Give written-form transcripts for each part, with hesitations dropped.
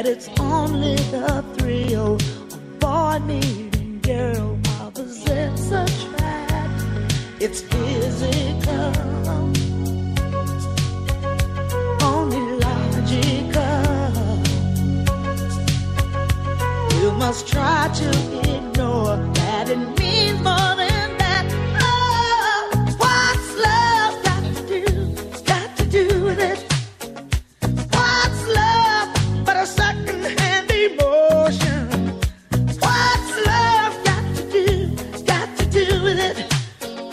that it's only the thrill of boy meeting girl. Opposites attract. It's physical, only logical. You must try to ignore that it means more than that. Oh, what's love got to do with it? What's love but a second-hand emotion? What's love got to do with it?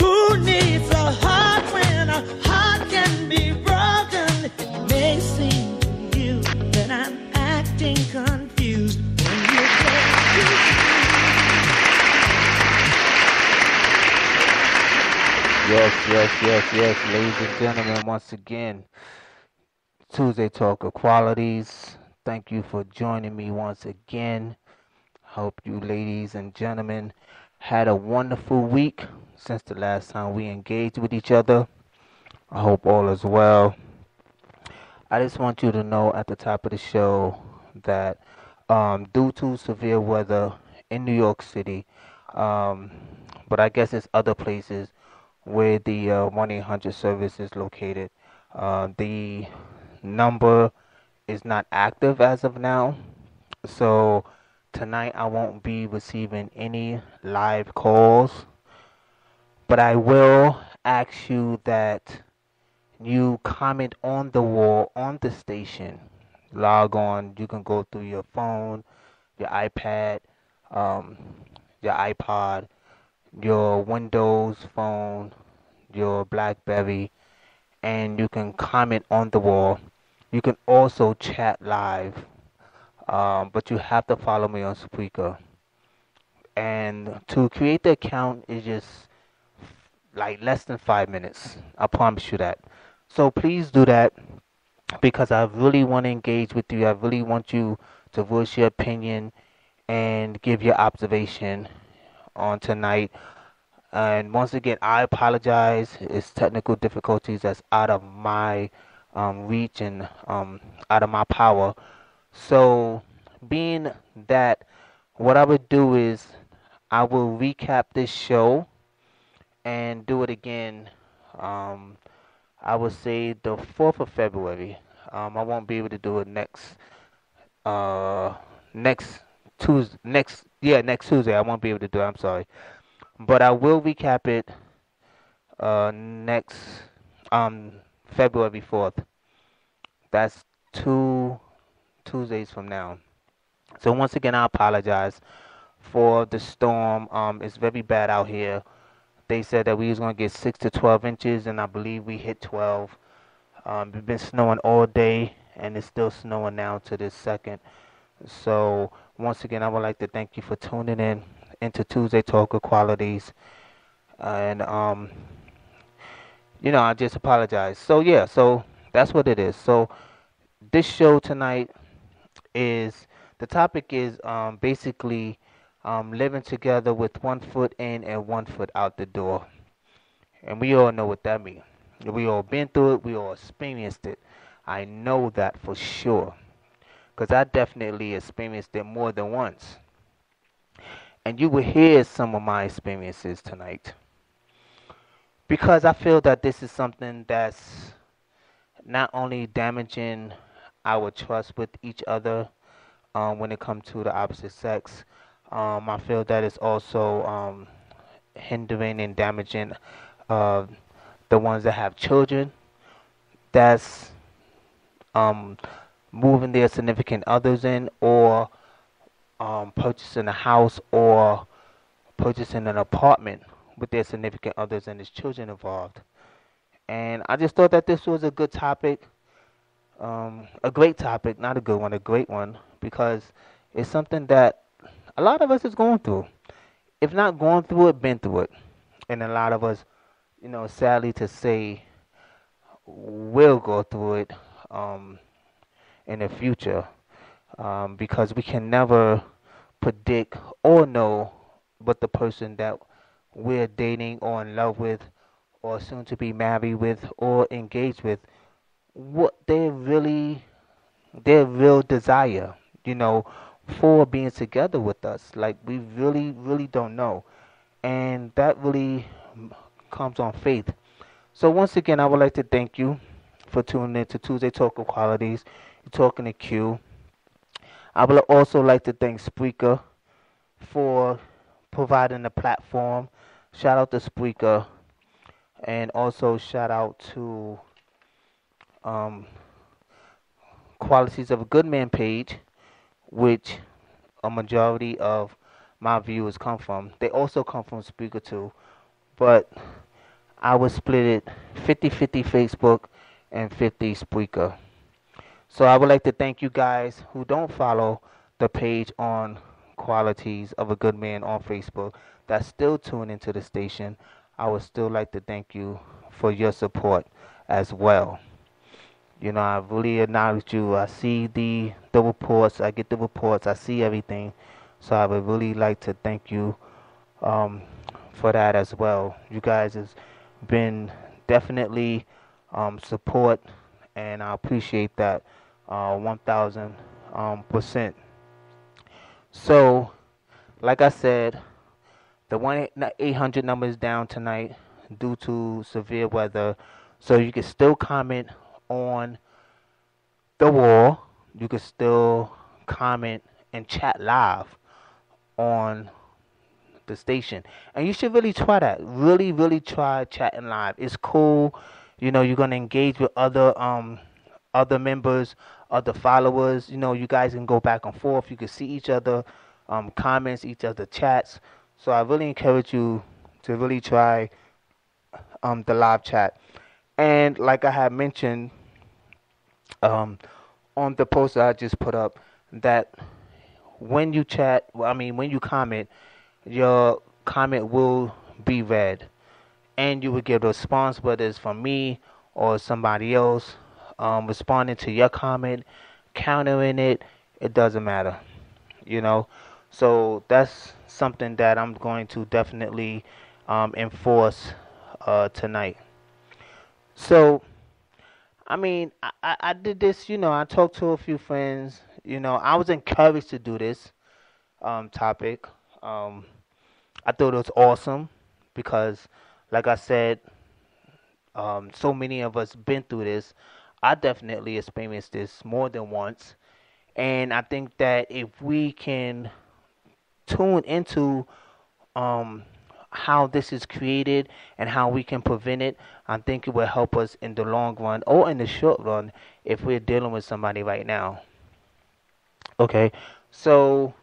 Who needs a heart when a heart can be broken? It may seem to you that I'm acting confused when you get to Yes, ladies and gentlemen, once again, Tuesday Talk Equalities. Thank you for joining me once again. Hope you ladies and gentlemen had a wonderful week since the last time we engaged with each other. I hope all is well. I just want you to know at the top of the show that due to severe weather in New York City, but I guess it's other places where the 1-800 service is located, the number is not active as of now. So tonight I won't be receiving any live calls, but I will ask you that you comment on the wall on the station. Log on. You can go through your phone, your iPad, your iPod, your Windows phone, your BlackBerry, and you can comment on the wall. You can also chat live, but you have to follow me on Spreaker. And to create the account is just like less than 5 minutes. I promise you that. So please do that because I really want to engage with you. I really want you to voice your opinion and give your observation on tonight. And once again, I apologize. It's technical difficulties that's out of my reach and out of my power. So being that, what I would do is I will recap this show and do it again. I would say the 4th of February. I won't be able to do it next Tuesday. Next Tuesday. I won't be able to do it. I'm sorry, but I will recap it next February 4th. That's 2 Tuesdays from now. So once again, I apologize for the storm. It's very bad out here. They said that we was gonna get 6 to 12 inches, and I believe we hit 12. It's been snowing all day, and it's still snowing now to this second. So once again, I would like to thank you for tuning in into Tuesday Talk Equalities, and I just apologize. So that's what it is. So this show tonight is the topic is basically living together with 1 foot in and 1 foot out the door. And we all know what that means. We all been through it. We all experienced it. I know that for sure. Because I definitely experienced it more than once. And you will hear some of my experiences tonight. Because I feel that this is something that's not only damaging our trust with each other when it comes to the opposite sex, I feel that it's also hindering and damaging the ones that have children, that's moving their significant others in, or purchasing a house or purchasing an apartment with their significant others and there's children involved. And I just thought that this was a good topic, a great topic, not a good one, a great one, because it's something that a lot of us is going through. If not going through it, been through it. And a lot of us, sadly to say, will go through it in the future, because we can never predict or know what the person that we're dating or in love with or soon to be married with or engaged with, what their real desire, you know, for being together with us. Like, we really, really don't know. And that really comes on faith. So, once again, I would like to thank you for tuning in to Tuesday Talk of Qualities. You're talking to Q. I would also like to thank Spreaker for providing the platform. Shout out to Spreaker. And also shout out to um, Qualities of a Good Man page, which a majority of my viewers come from. They also come from Spreaker too, but I would split it 50-50 Facebook and 50 Spreaker. So I would like to thank you guys who don't follow the page on Qualities of a Good Man on Facebook that still tune into the station. I would still like to thank you for your support as well. You know, I really acknowledge you. I see the reports. I get the reports. I see everything. So I would really like to thank you for that as well. You guys has been definitely support, and I appreciate that 1,000%. So, like I said, the 1-800 number is down tonight due to severe weather. So you can still comment on the wall. You can still comment and chat live on the station. And you should really try that. Really, really try chatting live. It's cool. You know, you're gonna engage with other members, other followers. You know, you guys can go back and forth. You can see each other comments, each other chats. So I really encourage you to really try the live chat. And like I had mentioned on the post that I just put up, that when you chat, when you comment, your comment will be read, and you will get a response, whether it's from me or somebody else responding to your comment, countering it. It doesn't matter, you know. So that's something that I'm going to definitely enforce tonight. So, I did this, you know, I talked to a few friends, you know, I was encouraged to do this topic. I thought it was awesome because, like I said, so many of us been through this. I definitely experienced this more than once. And I think that if we can tune into how this is created and how we can prevent it, I think it will help us in the long run or in the short run if we're dealing with somebody right now. Okay, so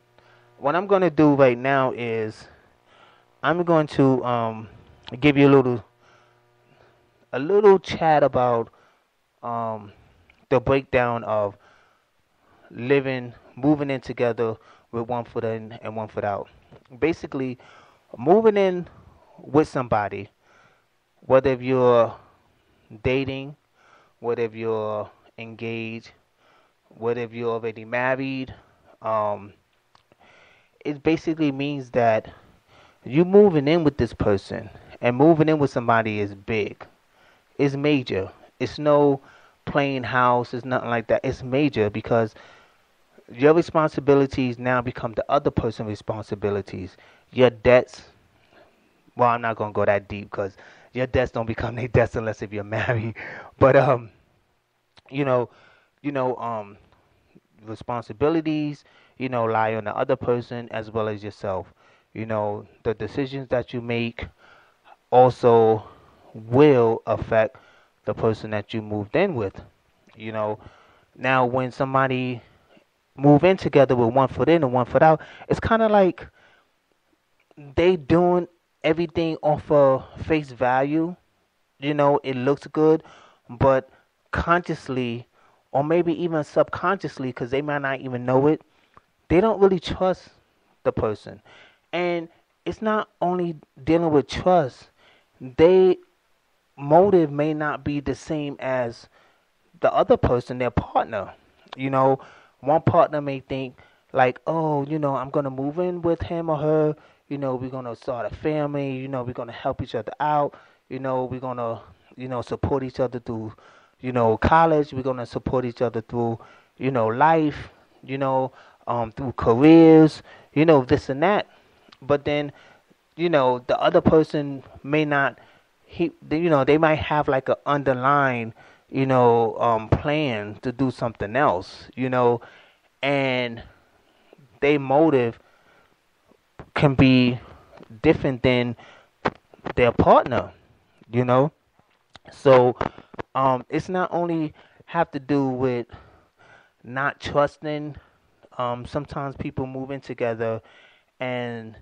what I'm going to do right now is I'm going to give you a little chat about the breakdown of moving in together with one foot in and one foot out. Basically, moving in with somebody, whether you're dating, whether you're engaged, whether you're already married, it basically means that you moving in with this person, and moving in with somebody is big. It's major. It's no plain house. It's nothing like that. It's major because your responsibilities now become the other person's responsibilities. Your debts, well, I'm not gonna go that deep because your debts don't become their debts unless if you're married. But you know, you know, responsibilities, you know, lie on the other person as well as yourself. You know, the decisions that you make also will affect the person that you moved in with. You know, now when somebody move in together with one foot in and one foot out, it's kind of like they doing everything off of face value. You know, it looks good, but consciously or maybe even subconsciously, because they might not even know it, they don't really trust the person. And it's not only dealing with trust, they motive may not be the same as the other person, their partner. You know, one partner may think like, oh, you know, I'm gonna move in with him or her. You know, we're gonna start a family. You know, we're gonna help each other out. You know, we're gonna, you know, support each other through, you know, college. We're gonna support each other through, you know, life. You know, through careers, this and that. But then, the other person may not, they might have like a underlying, plan to do something else, and their motive can be different than their partner, you know. So, it's not only have to do with not trusting. Sometimes people move in together and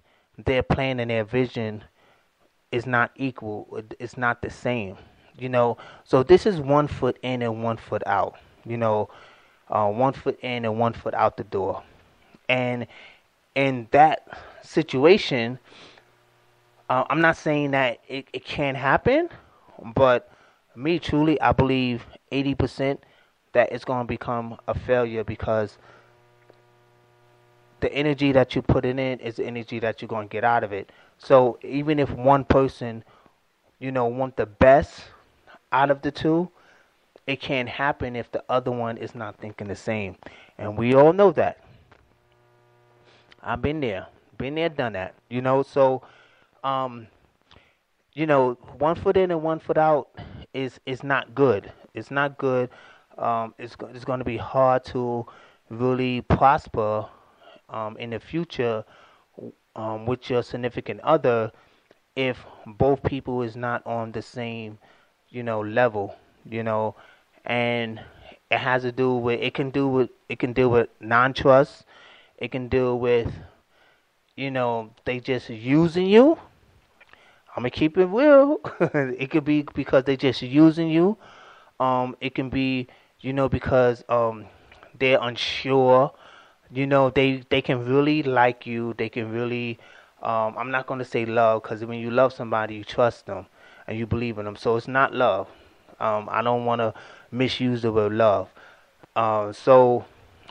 their plan and their vision is not equal. It's not the same, So this is 1 foot in and 1 foot out, 1 foot in and 1 foot out the door. And in that situation, I'm not saying that it can't happen, but me truly, I believe 80% that it's going to become a failure because the energy that you put in it is the energy that you're going to get out of it. So even if one person, want the best out of the two, it can't happen if the other one is not thinking the same. And we all know that. I've been there, done that, So, 1 foot in and 1 foot out is not good. It's not good. It's going to be hard to really prosper in the future with your significant other if both people is not on the same, level, and it has to do with it can deal with non-trust. It can deal with, they just using you. I'm gonna keep it real. It could be because they just using you. It can be, because they're unsure. They can really like you. They can really. I'm not gonna say love because when you love somebody, you trust them and you believe in them. So it's not love. I don't want to misuse the word love. So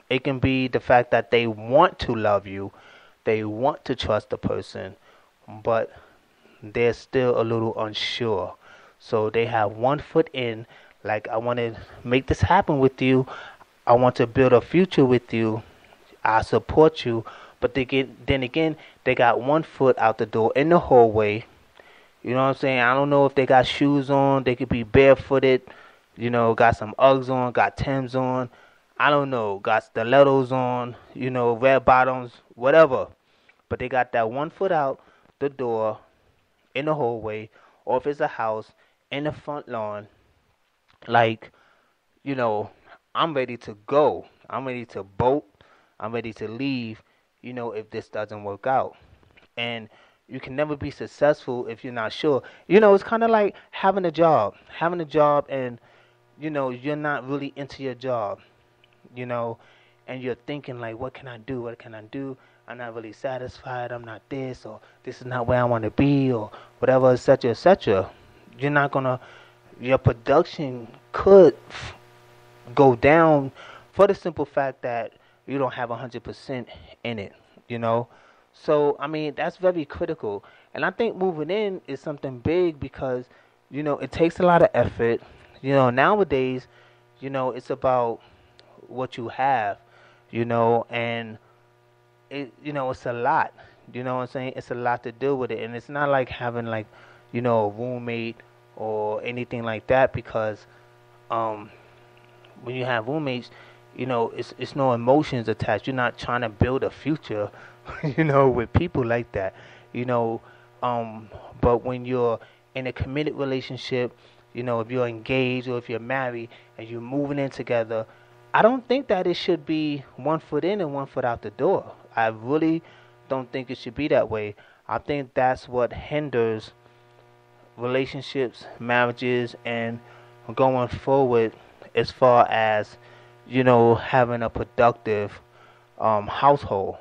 it can be the fact that they want to love you, they want to trust the person, but they're still a little unsure. So they have 1 foot in, like, I want to make this happen with you. I want to build a future with you. I support you. But then again, they got 1 foot out the door in the hallway. You know what I'm saying? I don't know if they got shoes on. They could be barefooted. Got some Uggs on, got Timbs on. I don't know. Got stilettos on, red bottoms, whatever. But they got that 1 foot out the door in the hallway, or if it's a house, in the front lawn. Like, I'm ready to go. I'm ready to bolt. I'm ready to leave, if this doesn't work out. And you can never be successful if you're not sure. It's kind of like having a job. Having a job and, you're not really into your job, and you're thinking like, what can I do? What can I do? I'm not really satisfied. I'm not this, or this is not where I want to be, or whatever, etc., etc. You're not going to, your production could go down for the simple fact that you don't have 100% in it, So, I mean, that's very critical. And I think moving in is something big because, it takes a lot of effort. Nowadays, it's about what you have, and it's a lot. You know what I'm saying? It's a lot to deal with it. And it's not like having like, a roommate or anything like that because when you have roommates, it's no emotions attached. You're not trying to build a future, with people like that, But when you're in a committed relationship, if you're engaged or if you're married and you're moving in together, I don't think that it should be 1 foot in and 1 foot out the door. I really don't think it should be that way. I think that's what hinders relationships, marriages, and going forward as far as, having a productive household.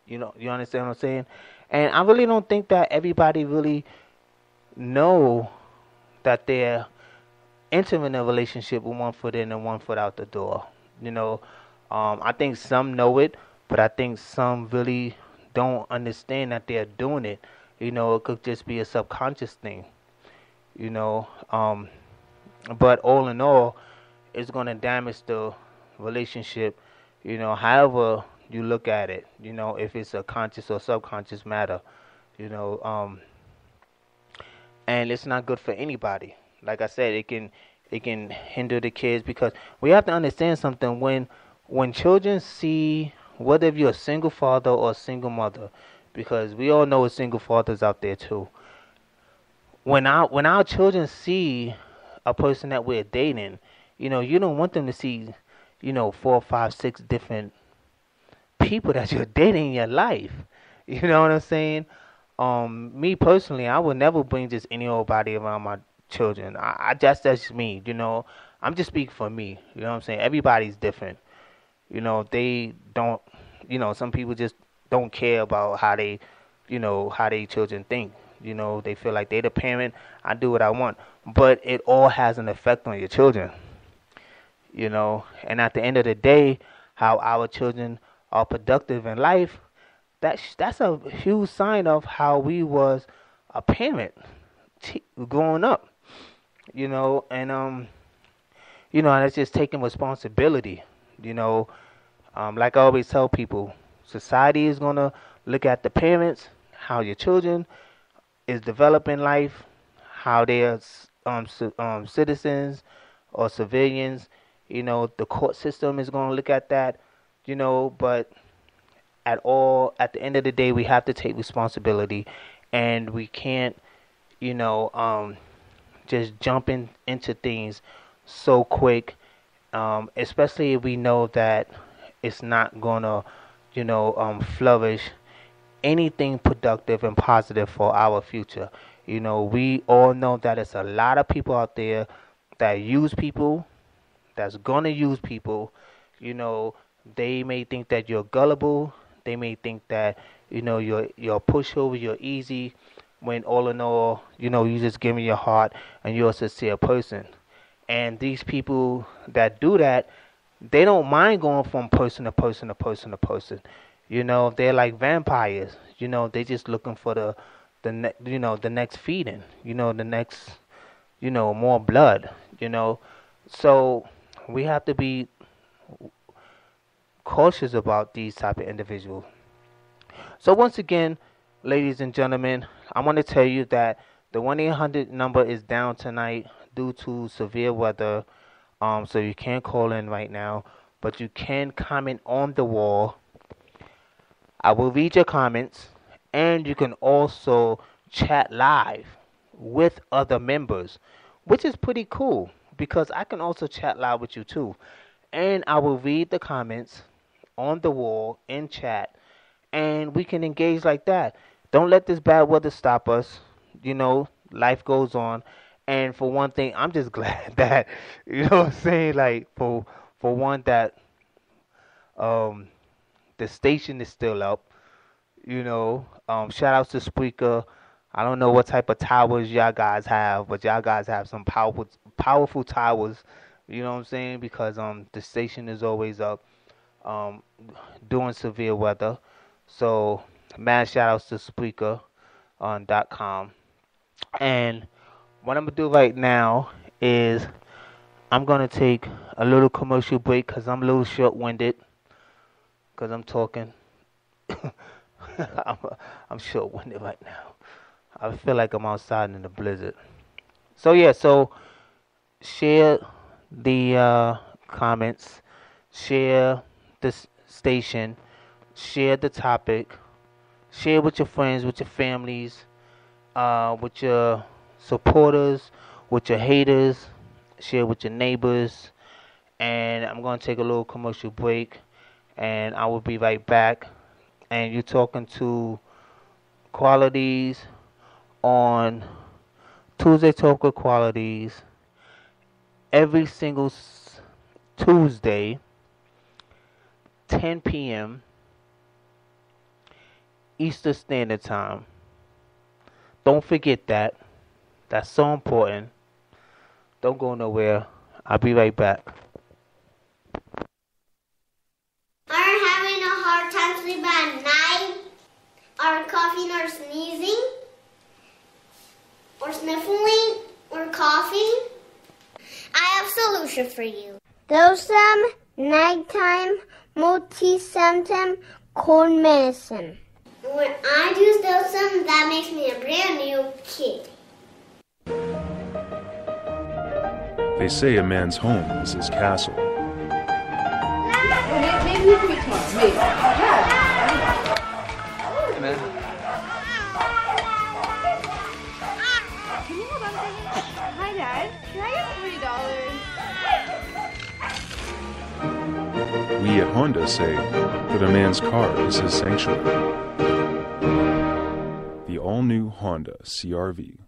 You understand what I'm saying? And I really don't think that everybody really know that they're entering a relationship with 1 foot in and 1 foot out the door. I think some know it, but I think some really don't understand that they're doing it. It could just be a subconscious thing. But all in all, it's going to damage the relationship, However you look at it, if it's a conscious or subconscious matter, you know, and it's not good for anybody. Like I said, it can hinder the kids because we have to understand something. When children see, whether if you're a single father or a single mother, because we all know single fathers out there too. When our children see a person that we're dating, you don't want them to see, 4, 5, 6 different people that you're dating in your life. You know what I'm saying? Me personally, I would never bring just any old body around my children. That's just me. I'm just speaking for me. You know what I'm saying? Everybody's different. They don't. Some people just don't care about how they children think. They feel like they're the parent. I do what I want, but it all has an effect on your children. And at the end of the day, how our children are productive in life, that's a huge sign of how we was a parent growing up. And and it's just taking responsibility. Like I always tell people, society is gonna look at the parents, how your children is developing life, how they're citizens or civilians. The court system is gonna look at that. But at the end of the day, we have to take responsibility, and we can't, just jump into things so quick, especially if we know that it's not gonna, flourish anything productive and positive for our future. We all know that it's a lot of people out there that use people, that's gonna use people. They may think that you're gullible. They may think that you're a pushover, you're easy. When all in all, you just give me your heart and you're a sincere person. And these people that do that, they don't mind going from person to person to person to person. They're like vampires. They just looking for the next feeding. The next, more blood. So we have to be cautious about these type of individuals. So once again, ladies and gentlemen, I want to tell you that the 1-800 number is down tonight due to severe weather. So you can't call in right now, but you can comment on the wall. I will read your comments, and you can also chat live with other members, which is pretty cool because I can also chat live with you too. And I will read the comments on the wall in chat, and we can engage like that. Don't let this bad weather stop us. Life goes on. And for one thing, I'm just glad that, what I'm saying, like, for one, that the station is still up. Shout outs to Spreaker. I don't know what type of towers y'all guys have, but y'all guys have some powerful towers. You know what I'm saying? Because the station is always up during severe weather. So mad shout outs to Spreaker on .com. And what I'm gonna do right now is I'm gonna take a little commercial break because I'm a little short-winded because I'm talking. I'm short-winded right now. I feel like I'm outside in the blizzard. So yeah, so share the comments, share the station, share the topic, share with your friends, with your families, with your supporters, with your haters, share with your neighbors. And I'm going to take a little commercial break, and I will be right back. And you're talking to Qualities on Tuesday Talk with Qualities every single Tuesday, 10 p.m. Eastern Standard Time. Don't forget that. That's so important. Don't go nowhere. I'll be right back. Are you having a hard time sleeping at night? Or coughing or sneezing? Or sniffling? Or coughing? I have a solution for you. Throw some nighttime multi-symptom cold medicine. When I do something, that makes me a brand new kid. They say a man's home is his castle. Maybe we can talk. Maybe. Yeah. Hey, man. Can you hold on a second? Hi, Dad. Can I get $3? We at Honda say that a man's car is his sanctuary. The all-new Honda CR-V.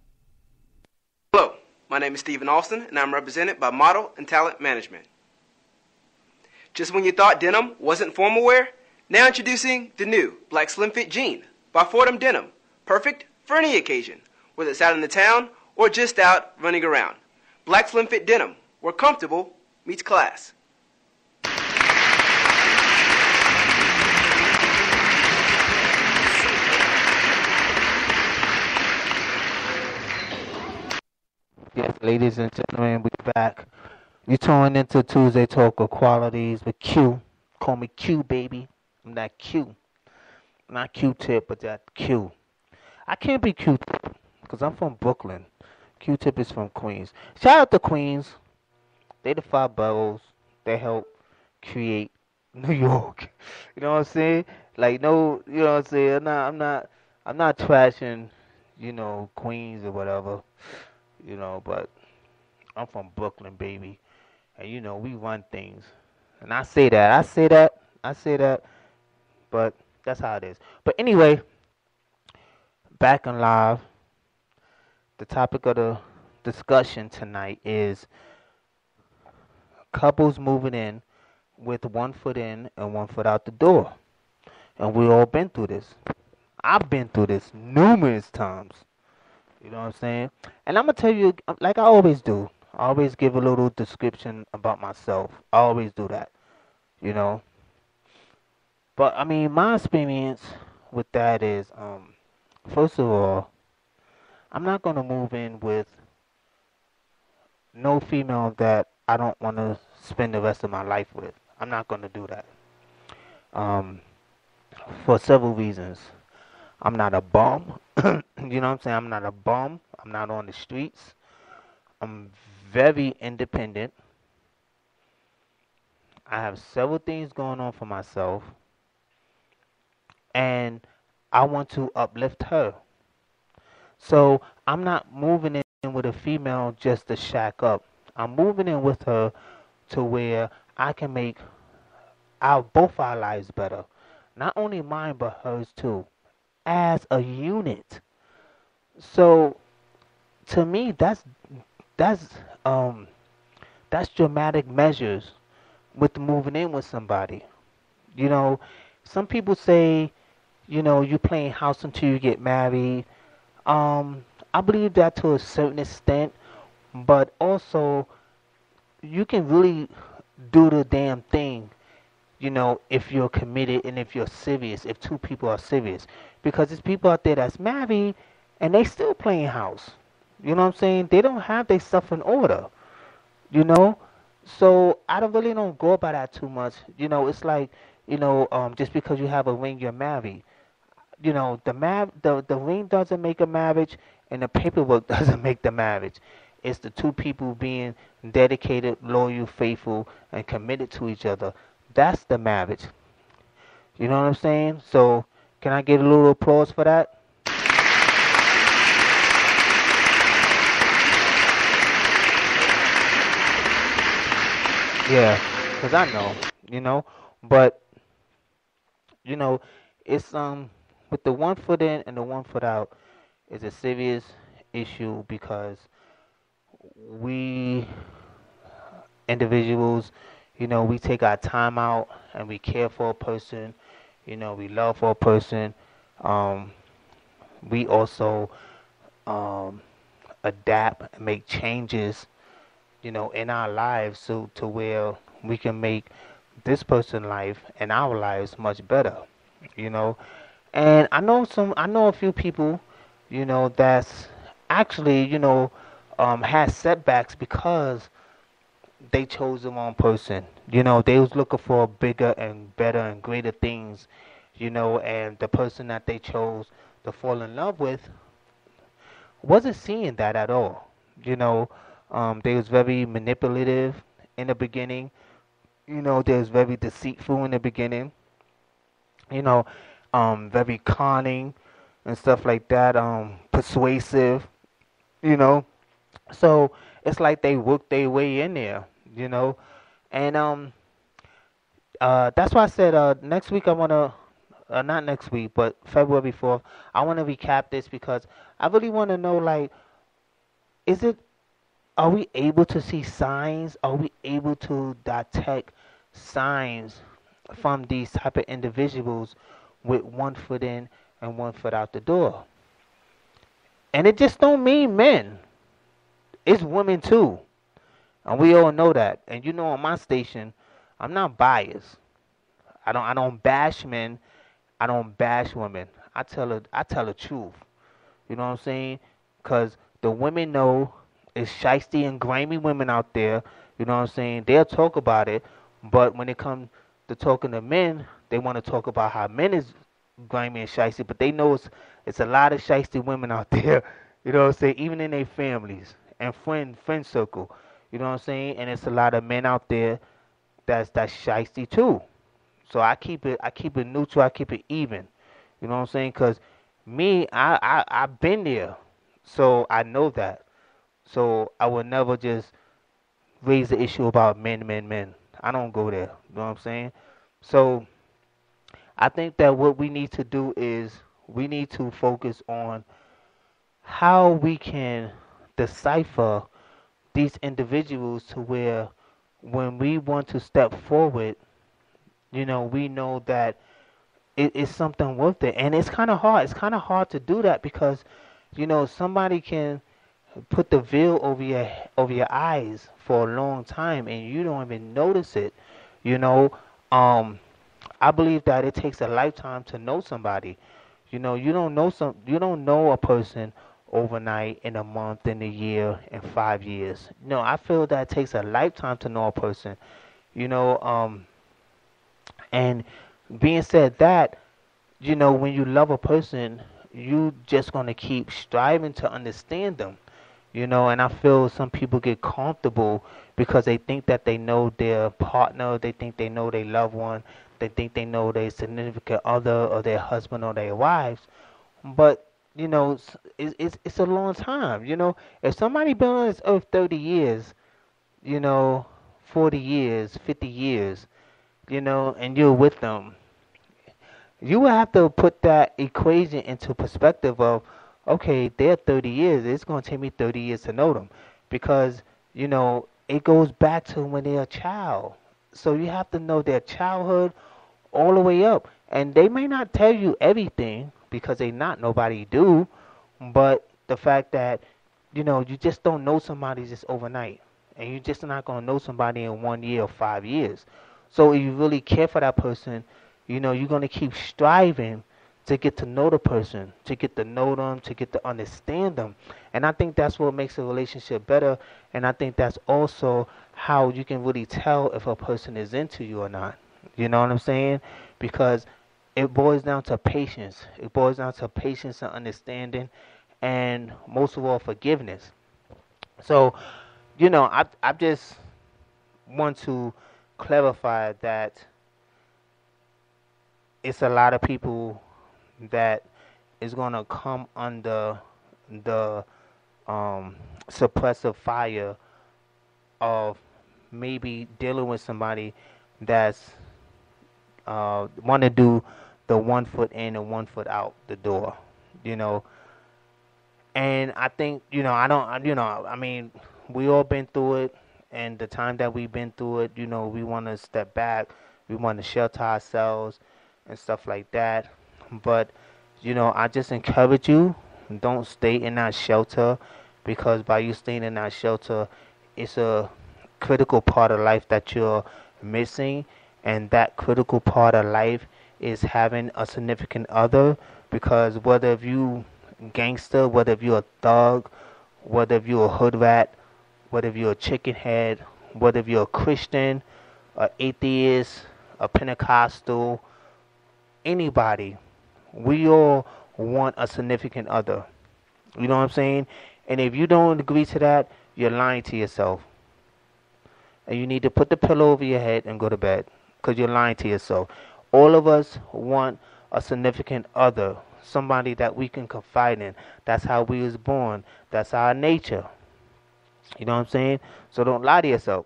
Hello, my name is Stephen Austin, and I'm represented by Model and Talent Management. Just when you thought denim wasn't formal wear, now introducing the new Black Slim Fit Jean by Fordham Denim. Perfect for any occasion, whether it's out in the town or just out running around. Black Slim Fit Denim, where comfortable meets class. Yes, ladies and gentlemen, we're back. You tuned into Tuesday Talk of Qualities with Q. Call me Q, baby. I'm that Q. Not Q-tip, but that Q. I can't be Q-tip because I'm from Brooklyn. Q-tip is from Queens. Shout out to Queens. They the 5 boroughs. They help create New York. You know what I'm saying? Like, no, you know what I'm saying? I'm not trashing, Queens or whatever. But I'm from Brooklyn, baby. And, we run things. And I say that, but that's how it is. But anyway, back and live. The topic of the discussion tonight is couples moving in with 1 foot in and 1 foot out the door. And we all been through this. I've been through this numerous times. You know what I'm saying? And I'm going to tell you, like I always do, I always give a little description about myself. I always do that, But, I mean, my experience with that is, first of all, I'm not going to move in with no female that I don't want to spend the rest of my life with. I'm not going to do that. For several reasons. I'm not a bum. You know what I'm saying? I'm not a bum. I'm not on the streets. I'm very independent. I have several things going on for myself. And I want to uplift her. So I'm not moving in with a female just to shack up. I'm moving in with her to where I can make both our lives better. Not only mine, but hers too. As a unit. So to me, that's dramatic measures with moving in with somebody. Some people say, you playing house until you get married. I believe that to a certain extent, but also you can really do the damn thing, if you're committed and if you're serious, if 2 people are serious. Because there's people out there that's married and they still playing house. You know what I'm saying? They don't have their stuff in order, So I really don't go about that too much. It's like, just because you have a ring, you're married. The ring doesn't make a marriage, and the paperwork doesn't make the marriage. It's the 2 people being dedicated, loyal, faithful, and committed to each other. That's the marriage. You know what I'm saying? So, can I get a little applause for that? Yeah, because I know, but, it's, with the 1 foot in and the 1 foot out is a serious issue because we individuals, we take our time out and we care for a person, we love for a person. We also adapt and make changes, in our lives to where we can make this person's life and our lives much better, And I know a few people, that's actually, has setbacks because they chose the wrong person. They was looking for bigger and better and greater things, and the person that they chose to fall in love with wasn't seeing that at all. They was very manipulative in the beginning. They was very deceitful in the beginning. You know, very conning and stuff like that. Persuasive. You know, so it's like they worked their way in there. And that's why I said next week I wanna. Not next week, but February 4th, I want to recap this because I really want to know, like, are we able to see signs? Are we able to detect signs from these type of individuals with one foot in and one foot out the door? And it just don't mean men. It's women too. And we all know that. And on my station, I'm not biased. I don't bash men. I don't bash women. I tell the truth. You know what I'm saying? Because the women know it's shiesty and grimy women out there. You know what I'm saying? They'll talk about it. But when it comes to talking to men, they want to talk about how men is grimy and shiesty. But they know it's a lot of shiesty women out there. You know what I'm saying? Even in their families and friend circle. You know what I'm saying? And it's a lot of men out there that's shiesty too. So I keep it neutral. I keep it even. You know what I'm saying? Because me, I've been there. So I know that. So I would never just raise the issue about men. I don't go there. You know what I'm saying? So I think that what we need to do is we need to focus on how we can decipher these individuals to where when we want to step forward, we know that it is something worth it. And it's kind of hard. It's kind of hard to do that because, somebody can put the veil over your eyes for a long time and you don't even notice it. I believe that it takes a lifetime to know somebody. You don't know a person overnight, in a month, in a year, in 5 years. I feel that it takes a lifetime to know a person. And being said that, when you love a person, you just gonna keep striving to understand them. And I feel some people get comfortable because they think that they know their partner, they think they know their loved one, they think they know their significant other or their husband or their wives. But it's a long time. If somebody been on this earth 30 years, 40 years, 50 years, and you're with them, you will have to put that equation into perspective of, okay, they're 30 years. It's going to take me 30 years to know them because, it goes back to when they're a child. So you have to know their childhood all the way up. And they may not tell you everything because nobody do, but the fact that, you just don't know somebody just overnight. And you're just not going to know somebody in 1 year or 5 years. So if you really care for that person, you're going to keep striving to get to know the person, to get to know them, to get to understand them. And I think that's what makes a relationship better. And I think that's also how you can really tell if a person is into you or not. You know what I'm saying? Because it boils down to patience. It boils down to patience and understanding and most of all forgiveness. So, I just want to clarify that it's a lot of people that is going to come under the suppressive fire of maybe dealing with somebody that's want to do the 1 foot in and 1 foot out the door, And I think, I mean, we all been through it, and the time that we've been through it, we want to step back, we want to shelter ourselves and stuff like that. But, I just encourage you, don't stay in that shelter, because by you staying in that shelter, it's a critical part of life that you're missing, and that critical part of life is having a significant other, because whether if you gangster, whether if you're a thug, whether if you're a hood rat, whether if you're a chicken head, whether if you're a Christian, an atheist, a Pentecostal, anybody, we all want a significant other. You know what I'm saying? And if you don't agree to that, you're lying to yourself. And you need to put the pillow over your head and go to bed, because you're lying to yourself. All of us want a significant other, somebody that we can confide in. That's how we was born. That's our nature. You know what I'm saying? So don't lie to yourself.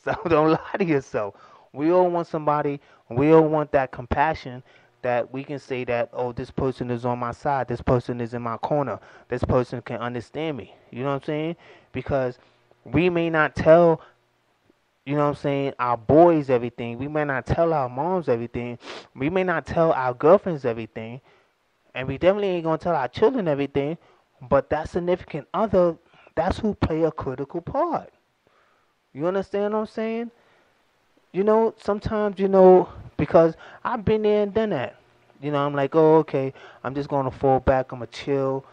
So don't lie to yourself. We all want somebody, we all want that compassion that we can say that, oh, this person is on my side, this person is in my corner, this person can understand me. You know what I'm saying? Because we may not tell, you know what I'm saying, our boys everything. We may not tell our moms everything. We may not tell our girlfriends everything. And we definitely ain't going to tell our children everything. But that significant other, that's who play a critical part. You understand what I'm saying? You know, sometimes, you know, because I've been there and done that. You know, I'm like, oh, okay, I'm just going to fall back. I'm going to chill.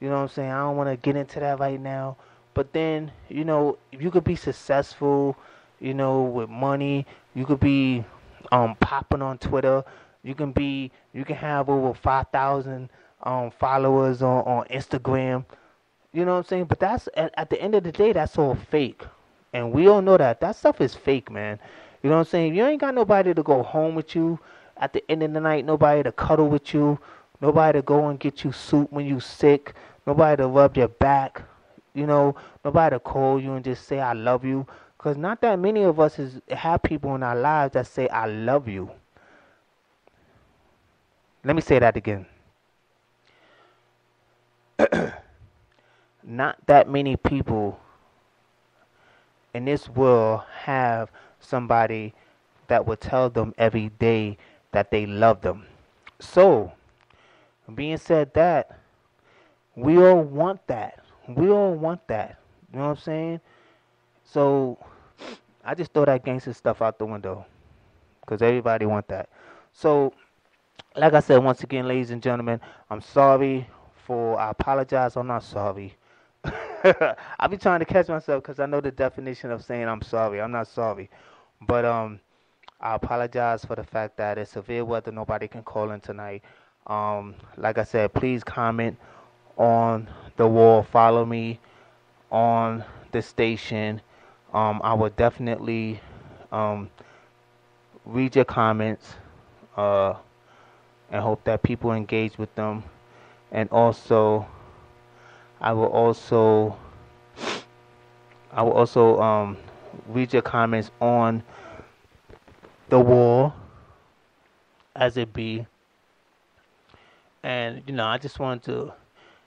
You know what I'm saying? I don't want to get into that right now. But then, you know, if you could be successful, you know, with money, you could be popping on Twitter. You can have over 5,000 followers on Instagram. You know what I'm saying? But that's at the end of the day, that's all fake. And we all know that. That stuff is fake, man. You know what I'm saying? If you ain't got nobody to go home with you at the end of the night, nobody to cuddle with you, nobody to go and get you soup when you sick, nobody to rub your back, you know, nobody to call you and just say I love you. Because not that many of us have people in our lives that say I love you. Let me say that again. Not that many people in this world have somebody that will tell them every day that they love them. So, being said that, we all want that. We all want that. You know what I'm saying? So, I just throw that gangster stuff out the window, because everybody want that. So, like I said, once again, ladies and gentlemen, I'm sorry I apologize. I'm not sorry. I be trying to catch myself because I know the definition of saying I'm sorry. I'm not sorry. But I apologize for the fact that it's severe weather. Nobody can call in tonight. Like I said, please comment on the wall. Follow me on the station. I will definitely read your comments and hope that people engage with them. And also, I will also read your comments on the wall as it be. And, you know, I just wanted to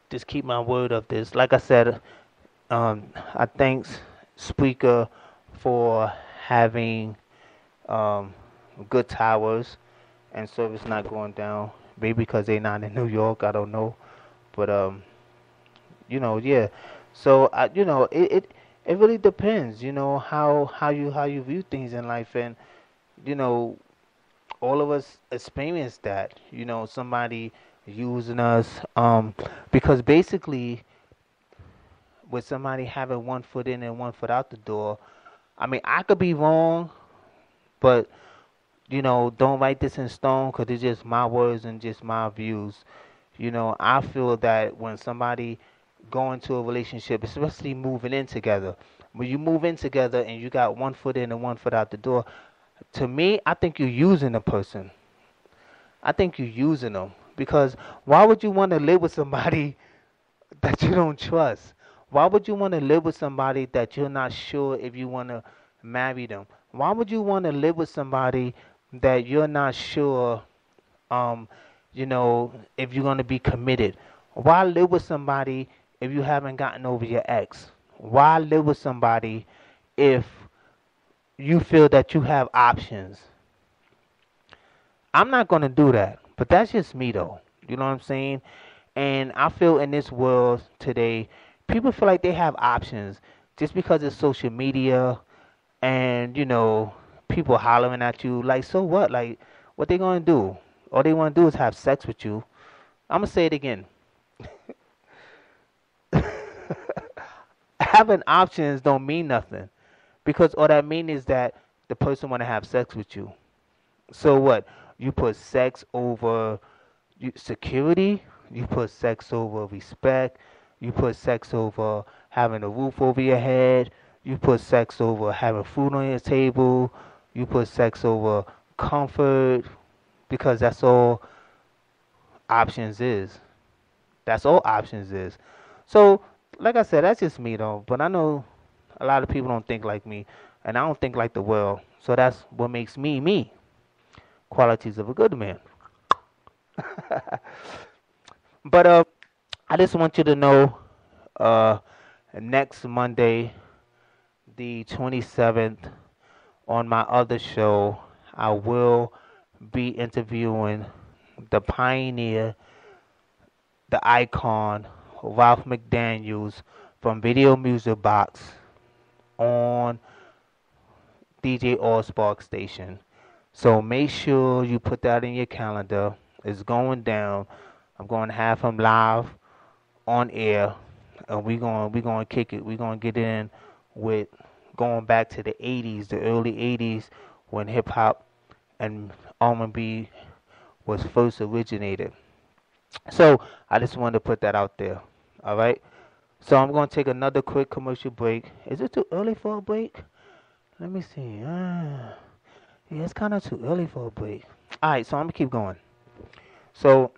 just keep my word of this. Like I said, I thanks Spreaker for having good towers and service not going down. Maybe because they're not in New York, I don't know. But you know, yeah. So you know, it really depends. You know how you view things in life, and you know, all of us experience that. You know, somebody using us, because basically, with somebody having one foot in and one foot out the door, I mean, I could be wrong, but you know, don't write this in stone, because it's just my words and just my views. You know, I feel that when somebody go into a relationship, especially moving in together, when you move in together and you got one foot in and one foot out the door, to me, I think you're using a person. I think you're using them. Because why would you want to live with somebody that you don't trust? Why would you want to live with somebody that you're not sure if you want to marry them? Why would you want to live with somebody that you're not sure, you know, if you're going to be committed? Why live with somebody if you haven't gotten over your ex? Why live with somebody if you feel that you have options? I'm not going to do that, but that's just me, though. You know what I'm saying? And I feel in this world today, people feel like they have options just because it's social media and, you know, people hollering at you. Like, so what? Like, what they going to do? All they want to do is have sex with you. I'm going to say it again. having options don't mean nothing, because all that means is that the person want to have sex with you. So what? You put sex over security. You put sex over respect. You put sex over having a roof over your head. You put sex over having food on your table. You put sex over comfort, because that's all options is. That's all options is. So, like I said, that's just me though. But I know a lot of people don't think like me, and I don't think like the world. So that's what makes me me. Qualities of a good man. But I just want you to know, next Monday, the 27th, on my other show, I will be interviewing the pioneer, the icon, Ralph McDaniels from Video Music Box on DJ Allspark Station. So make sure you put that in your calendar. It's going down. I'm going to have him live on air, and we're going to kick it. We're going to get in with going back to the 80s, the early 80s, when hip hop and R&B was first originated. So I just wanted to put that out there. All right. So I'm going to take another quick commercial break. Is it too early for a break? Let me see. Yeah, it's kind of too early for a break. All right, so I'm going to keep going. So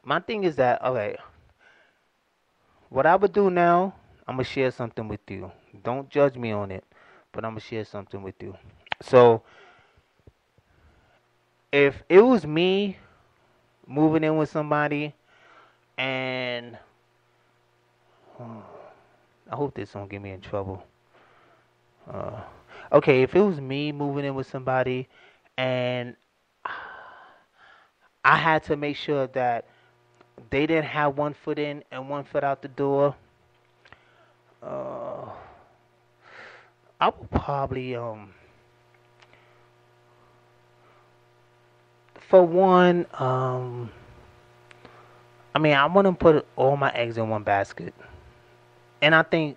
my thing is that, all right, what I would do now, I'm going to share something with you. Don't judge me on it, but I'm going to share something with you. So if it was me moving in with somebody, and I hope this don't get me in trouble. Okay, if it was me moving in with somebody, and I had to make sure that they didn't have one foot in and one foot out the door, I would probably, for one, I mean, I wouldn't put all my eggs in one basket, and I think,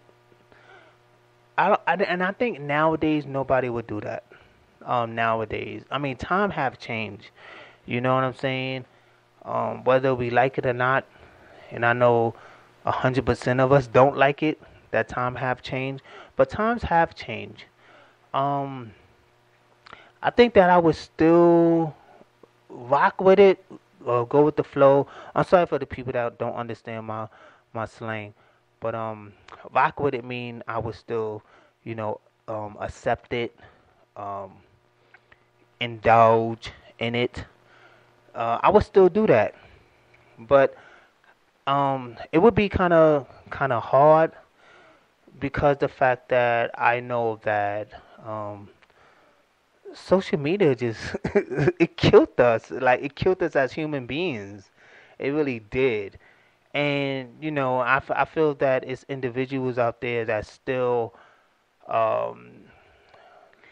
I think nowadays nobody would do that. Nowadays, I mean, time have changed. You know what I'm saying? Whether we like it or not, and I know 100% of us don't like it, that time have changed, but times have changed. I think that I would still rock with it or go with the flow. I'm sorry for the people that don't understand my slang, but rock with it mean I would still, accept it, indulge in it. I would still do that, but it would be kind of hard, because the fact that I know that social media just it killed us. Like, it killed us as human beings. It really did. And I feel that it's individuals out there that still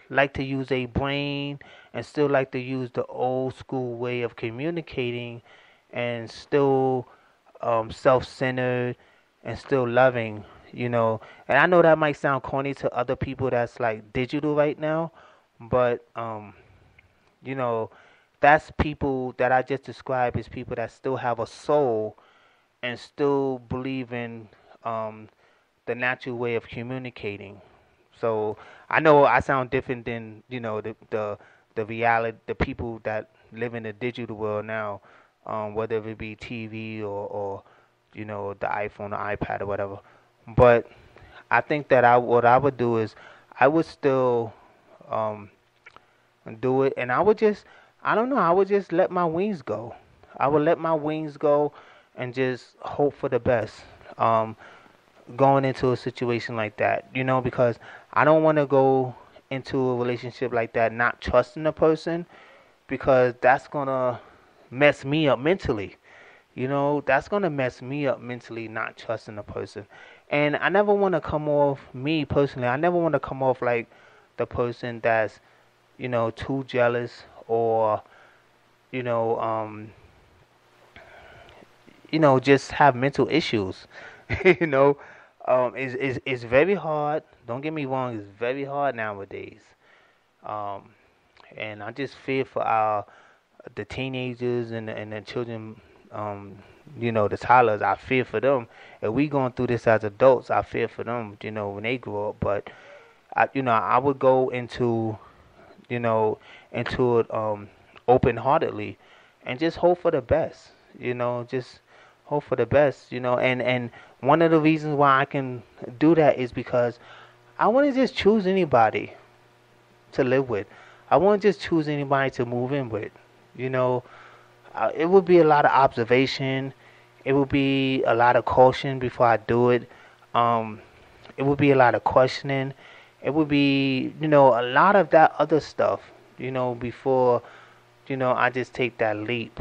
like to use a brain, and still like to use the old school way of communicating, and still self-centered, and still loving, And I know that might sound corny to other people that's like digital right now, but that's people that I just described as people that still have a soul and still believe in the natural way of communicating. So I know I sound different than the reality, the people that live in the digital world now, whether it be TV or the iPhone or iPad or whatever. But I think that what I would do is I would still do it, and I would just, I don't know, I would just let my wings go. I would let my wings go and just hope for the best. Going into a situation like that, because I don't want to go into a relationship like that not trusting the person, because that's gonna mess me up mentally. That's gonna mess me up mentally, not trusting the person. And I never want to come off, me personally, I never want to come off like the person that's too jealous, or just have mental issues. It's very hard. Don't get me wrong, it's very hard nowadays. And I just fear for the teenagers and the children, the toddlers. I fear for them. If we going through this as adults, I fear for them, when they grow up. But I would go into it open-heartedly and just hope for the best. Just hope for the best. And one of the reasons why I can do that is because I want to just choose anybody to live with. I want to just choose anybody to move in with. It would be a lot of observation. It would be a lot of caution before I do it. It would be a lot of questioning. It would be, a lot of that other stuff, before, I just take that leap,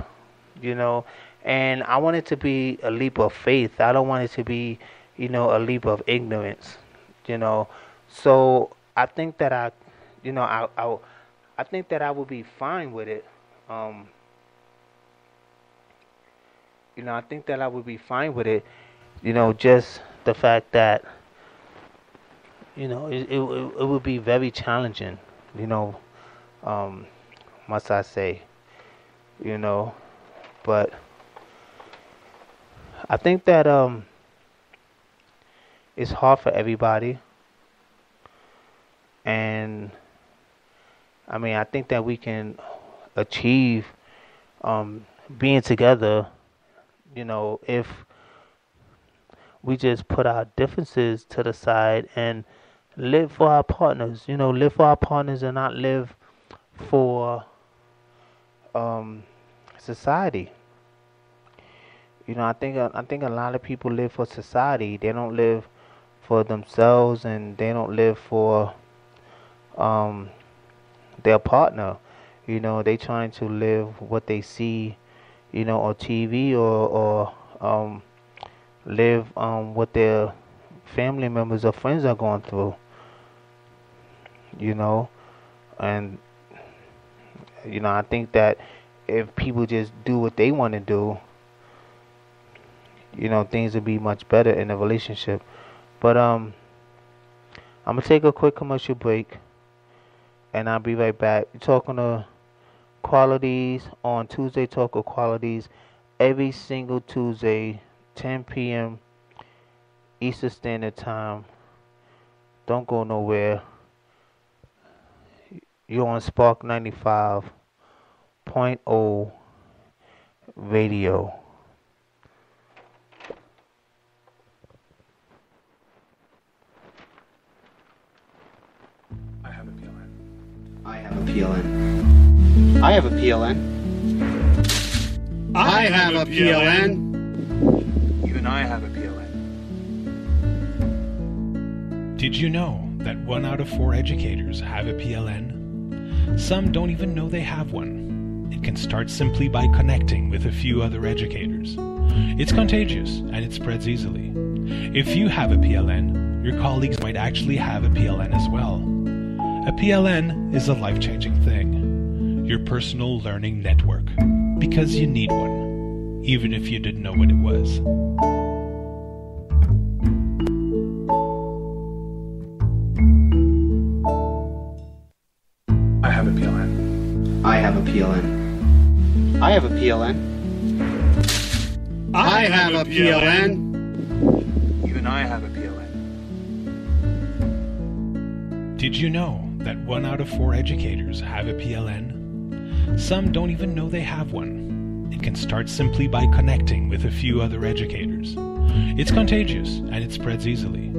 And I want it to be a leap of faith. I don't want it to be, a leap of ignorance, So I think that I think that I would be fine with it. I think that I would be fine with it. Just the fact that, it would be very challenging, must I say, But I think that it's hard for everybody. And I think that we can achieve being together, if we just put our differences to the side and live for our partners, live for our partners and not live for society. I think a lot of people live for society. They don't live for themselves, and they don't live for their partner. They trying to live what they see, on TV, or live what their family members or friends are going through. And I think that if people just do what they want to do, things would be much better in a relationship. But I'm gonna take a quick commercial break, and I'll be right back. You're talking to Qualities on Tuesday Talk of Qualities every single Tuesday, 10 p.m. Eastern Standard Time. Don't go nowhere. You're on Spark 95.0 Radio. I have a PLN. I have a PLN. I have a PLN. I have a PLN. Even I have a PLN. Did you know that 1 out of 4 educators have a PLN? Some don't even know they have one. It can start simply by connecting with a few other educators. It's contagious and it spreads easily. If you have a PLN, your colleagues might actually have a PLN as well. A PLN is a life-changing thing. Your personal learning network. Because you need one, even if you didn't know what it was. I have a PLN. I have a PLN. I have a PLN. I have a PLN. Even I have a PLN. Did you know that 1 out of 4 educators have a PLN? Some don't even know they have one. It can start simply by connecting with a few other educators. It's contagious and it spreads easily.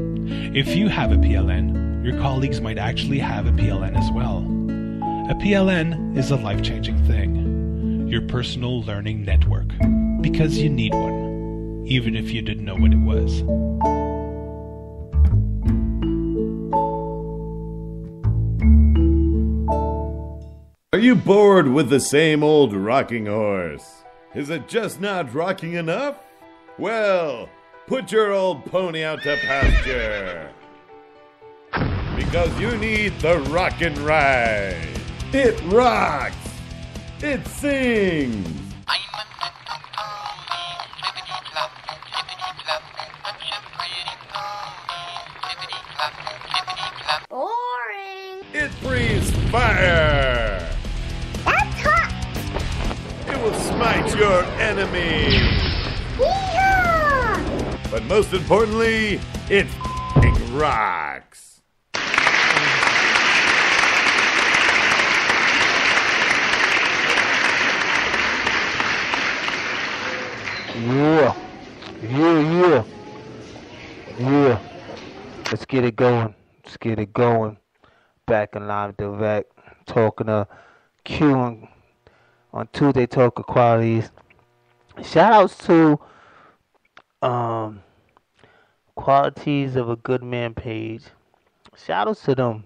If you have a PLN, your colleagues might actually have a PLN as well. A PLN is a life-changing thing. Your personal learning network. Because you need one, even if you didn't know what it was. Are you bored with the same old rocking horse? Is it just not rocking enough? Well, put your old pony out to pasture. Because you need the rockin' ride. It rocks. It sings. fire. That's hot. It will smite your enemy. Yeehaw! But most importantly, it f***ing rocks. Yeah. Yeah. Yeah. Let's get it going. Let's get it going. Back in live direct. Talking to Q on Tuesday Talk Qualities. Shout outs to Qualities of a Good Man page. Shout outs to them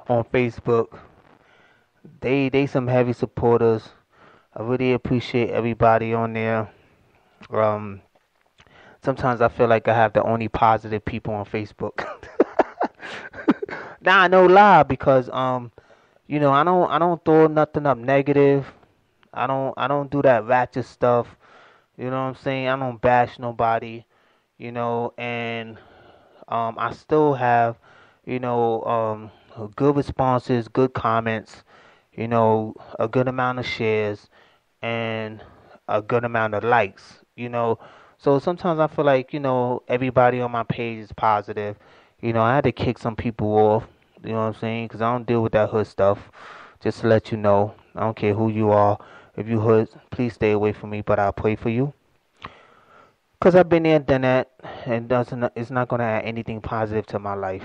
on Facebook. They some heavy supporters. I really appreciate everybody on there. Sometimes I feel like I have the only positive people on Facebook. Nah, no lie, because you know, I don't throw nothing up negative. I don't do that ratchet stuff. You know what I'm saying? I don't bash nobody. You know, and I still have, you know, good responses, good comments. You know, a good amount of shares and a good amount of likes. You know, so sometimes I feel like, you know, everybody on my page is positive. You know, I had to kick some people off. You know what I'm saying? Because I don't deal with that hood stuff. Just to let you know, I don't care who you are. If you hood, please stay away from me, but I'll pray for you. Because I've been there, done that, and it's not going to add anything positive to my life.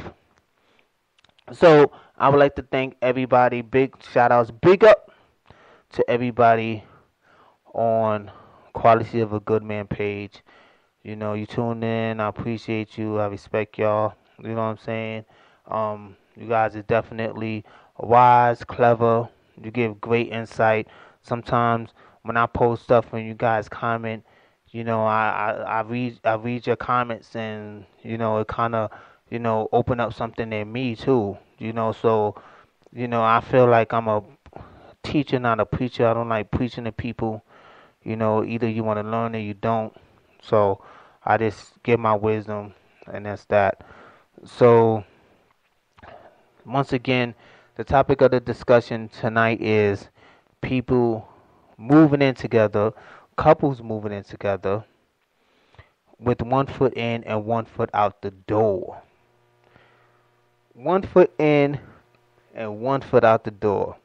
So I would like to thank everybody. Big shout outs, big up to everybody on Quality of a Good Man page. You know, you tuned in. I appreciate you. I respect y'all. You know what I'm saying? You guys are definitely wise, clever. You give great insight. Sometimes when I post stuff and you guys comment, you know, I read your comments, and you know, it kind of, you know, open up something in me too. You know, so you know, I feel like I'm a teacher, not a preacher. I don't like preaching to people. You know, either you want to learn or you don't. So I just give my wisdom, and that's that. So once again, the topic of the discussion tonight is people moving in together, couples moving in together with 1 foot in and 1 foot out the door. 1 foot in and 1 foot out the door.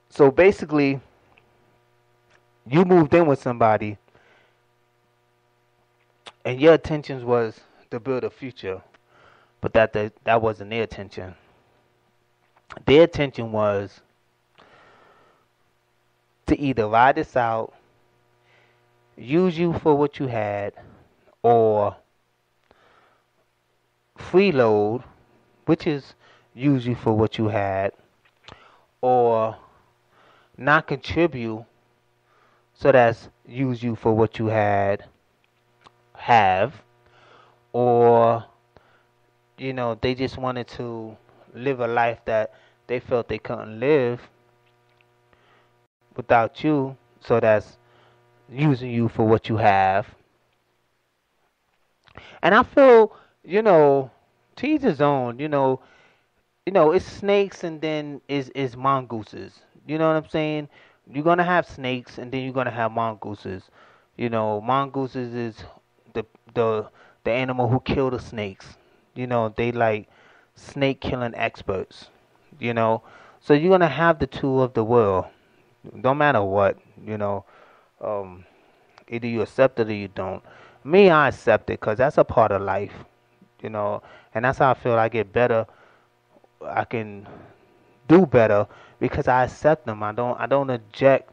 So basically, you moved in with somebody and your intentions was to build a future, but that wasn't their intention. Their intention was to either ride this out, use you for what you had, or freeload, which is use you for what you had, or not contribute, so that's use you for what you have, or you know, they just wanted to live a life that they felt they couldn't live without you, so that's using you for what you have. And I feel, you know, to each his own. You know, it's snakes and then is mongooses. You know what I'm saying? You're gonna have snakes and then you're gonna have mongooses. You know, mongooses is the animal who kill the snakes. You know, they like snake killing experts. You know, so you're gonna have the two of the world. Don't matter what. You know, either you accept it or you don't. Me, I accept it because that's a part of life. You know, and that's how I feel I get better. I can do better because I accept them. I don't reject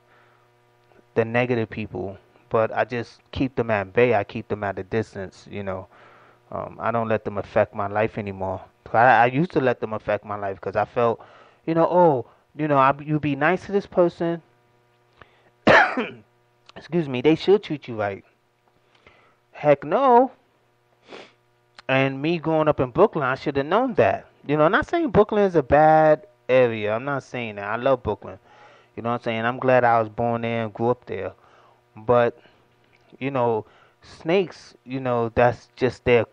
the negative people, but I just keep them at bay. I keep them at a distance. You know, I don't let them affect my life anymore. I used to let them affect my life because I felt, you know, oh, you know, you be nice to this person. Excuse me, they should treat you right. Heck no. And me growing up in Brooklyn, I should have known that. You know, I'm not saying Brooklyn is a bad area. I'm not saying that. I love Brooklyn. You know what I'm saying? I'm glad I was born there and grew up there. But, you know, snakes, you know, that's just their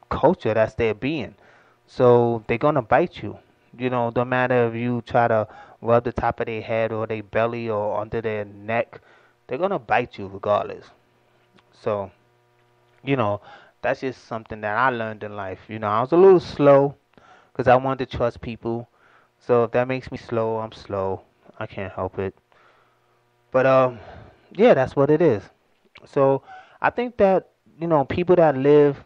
culture. That's their being. So they're going to bite you. No matter if you try to rub the top of their head or their belly or under their neck, they're gonna bite you regardless. So, you know, that's just something that I learned in life. I was a little slow because I wanted to trust people. So if that makes me slow, I'm slow. I can't help it. But yeah, that's what it is. So I think that people that live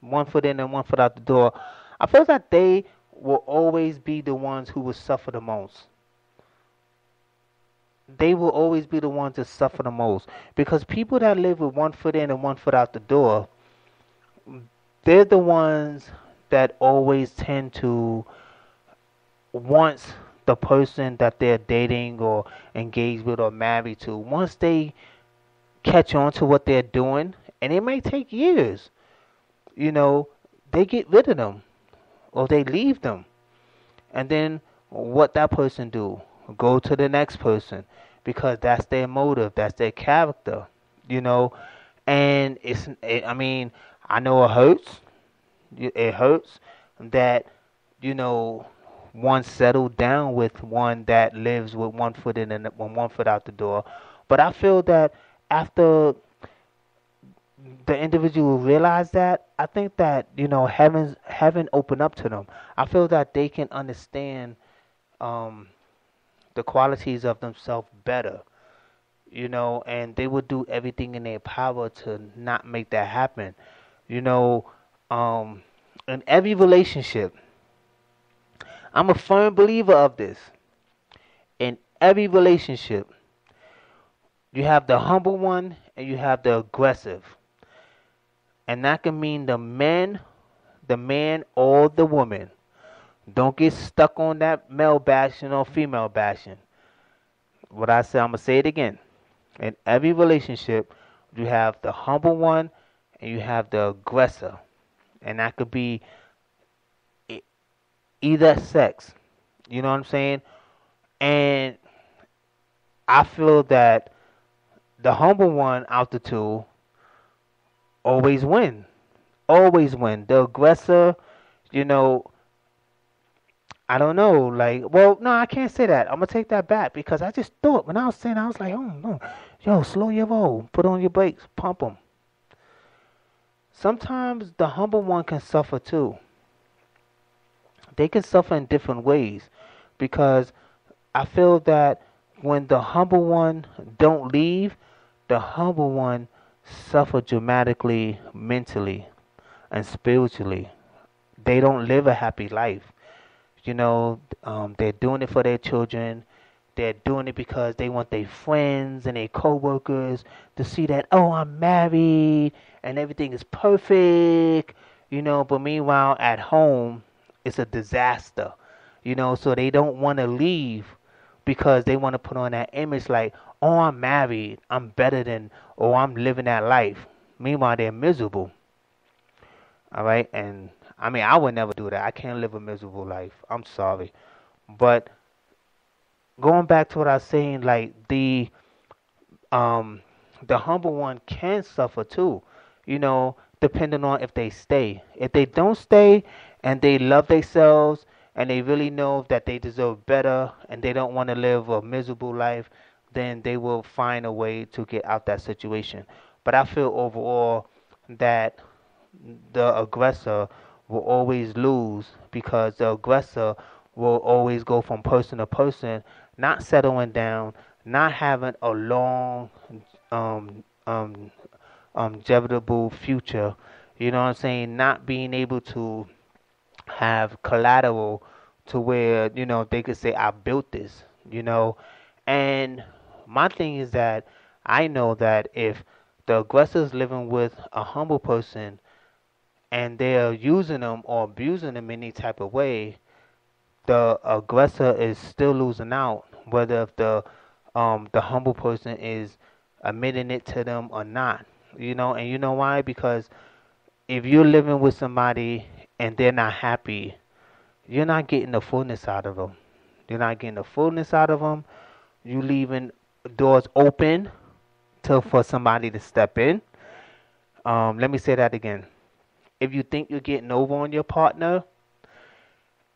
one foot in and one foot out the door, I feel that they will always be the ones who will suffer the most. They will always be the ones that suffer the most because people that live with one foot in and one foot out the door, they're the ones that always tend to, once the person that they're dating or engaged with or married to, once they catch on to what they're doing, and it may take years, they get rid of them or they leave them. And then what that person do? Go to the next person because that's their motive, that's their character, And I mean, I know it hurts. It hurts that, one settled down with one that lives with one foot in and one foot out the door. But I feel that after the individual realize that, I think that heaven opened up to them. I feel that they can understand the qualities of themselves better, and they would do everything in their power to not make that happen. In every relationship, I'm a firm believer of this. In every relationship, you have the humble one and you have the aggressive. And that can mean the man or the woman. Don't get stuck on that male bashing or female bashing. What I said, I'm going to say it again. In every relationship, you have the humble one and you have the aggressor. And that could be either sex. You know what I'm saying? And I feel that the humble one out the two always win. Always win. The aggressor, I don't know. No, I can't say that. I'm going to take that back because I just thought when I was saying, I was like, oh, no. Yo, slow your roll. Put on your brakes. Pump them. Sometimes the humble one can suffer too. They can suffer in different ways because I feel that when the humble one don't leave, the humble one suffer dramatically mentally and spiritually. They don't live a happy life. They're doing it for their children. They're doing it because they want their friends and their co-workers to see that, oh, I'm married and everything is perfect, but meanwhile at home, it's a disaster, so they don't want to leave because they want to put on that image like, oh, I'm married, I'm better than, or I'm living that life. Meanwhile, they're miserable. All right, and I mean, I would never do that. I can't live a miserable life. I'm sorry. But going back to what I was saying, the humble one can suffer too, depending on if they stay. If they don't stay and they love themselves and they really know that they deserve better and they don't want to live a miserable life, then they will find a way to get out that situation. But I feel overall that the aggressor will always lose because the aggressor will always go from person to person, not settling down, not having a long, inevitable future. You know what I'm saying? Not being able to have collateral to where, they could say, I built this, And my thing is that I know that if the aggressor is living with a humble person and they're using them or abusing them in any type of way, the aggressor is still losing out, whether if the humble person is admitting it to them or not. And you know why? Because if you're living with somebody and they're not happy, you're not getting the fullness out of them. You're not getting the fullness out of them. You leaving doors open for somebody to step in. Let me say that again. If you think you're getting over on your partner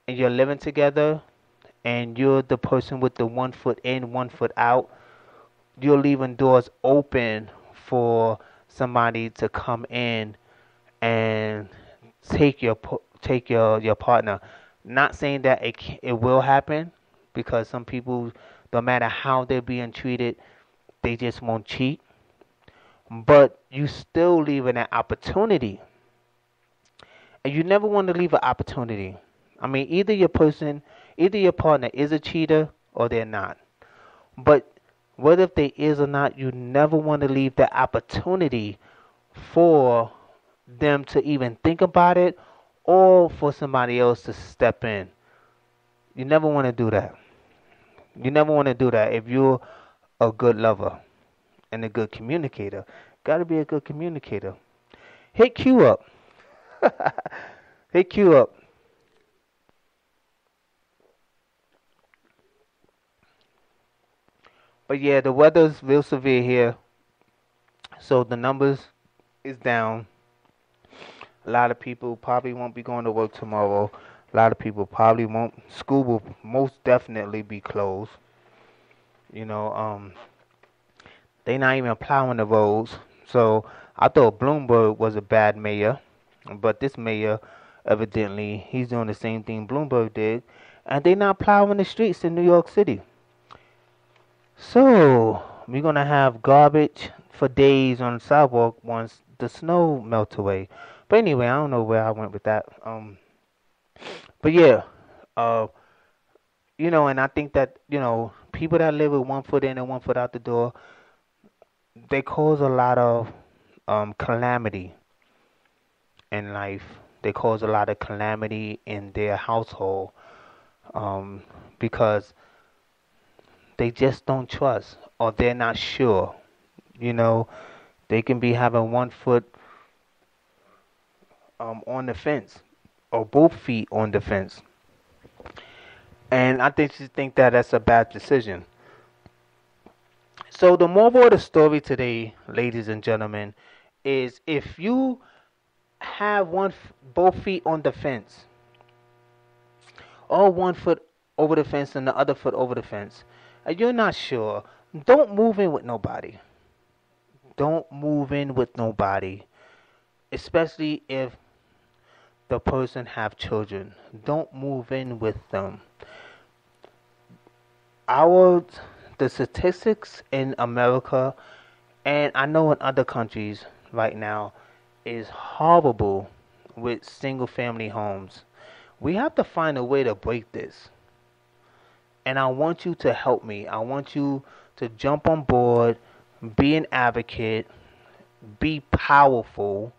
and you're living together and you're the person with the 1 foot in, 1 foot out, you're leaving doors open for somebody to come in and take your partner. Not saying that it will happen, because some people, no matter how they're being treated, they just won't cheat. But you still leaving an opportunity, and you never want to leave an opportunity. I mean, either your partner is a cheater or they're not. But whether if they is or not, you never want to leave the opportunity for them to even think about it, or for somebody else to step in. You never want to do that. You never want to do that if you're a good lover and a good communicator. Got to be a good communicator. Hit Q up. Hit Q up. But yeah, the weather's real severe here, so the numbers is down. A lot of people probably won't be going to work tomorrow. A lot of people probably won't. School will most definitely be closed. You know, they not even plowing the roads. So I thought Bloomberg was a bad mayor, but this mayor, evidently, he's doing the same thing Bloomberg did, and they not plowing the streets in New York City. So we're gonna have garbage for days on the sidewalk once the snow melts away. But anyway, I don't know where I went with that. But yeah, and I think that, people that live with 1 foot in and 1 foot out the door, they cause a lot of calamity in life. They cause a lot of calamity in their household, because they just don't trust, or they're not sure. They can be having 1 foot on the fence, or both feet on the fence. And I think that that's a bad decision. So the moral of the story today, ladies and gentlemen, is if you have both feet on the fence, or 1 foot over the fence and the other foot over the fence, and you're not sure, don't move in with nobody. Don't move in with nobody, especially if the person have children. Don't move in with them. The statistics in America, and I know in other countries right now, is horrible with single family homes. We have to find a way to break this. And I want you to help me. I want you to jump on board, be an advocate, be powerful,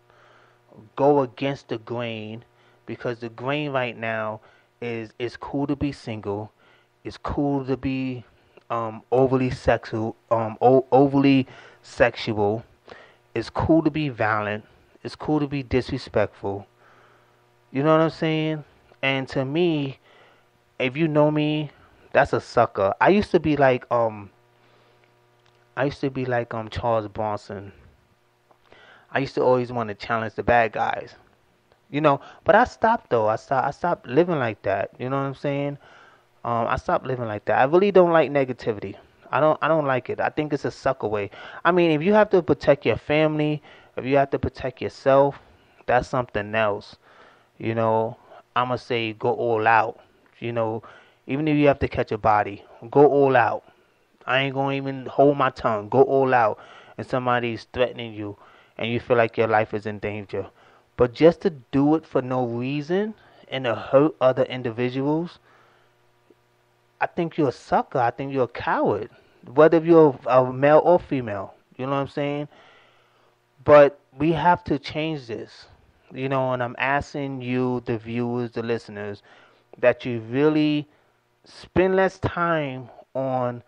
go against the grain, because the grain right now is it's cool to be single, it's cool to be overly sexual, it's cool to be violent, it's cool to be disrespectful. You know what I'm saying? And to me, if you know me, that's a sucker. I used to be like Charles Bronson. I used to always want to challenge the bad guys. But I stopped though. I stopped living like that. You know what I'm saying? I stopped living like that. I really don't like negativity. I don't like it. I think it's a sucker way. I mean, if you have to protect your family, if you have to protect yourself, that's something else. I'ma say go all out. Even if you have to catch a body, go all out. I ain't gonna even hold my tongue. Go all out. And somebody's threatening you, and you feel like your life is in danger. But just to do it for no reason and to hurt other individuals, I think you're a sucker. I think you're a coward. Whether you're a male or female. You know what I'm saying? But we have to change this. And I'm asking you, the viewers, the listeners, that you really spend less time on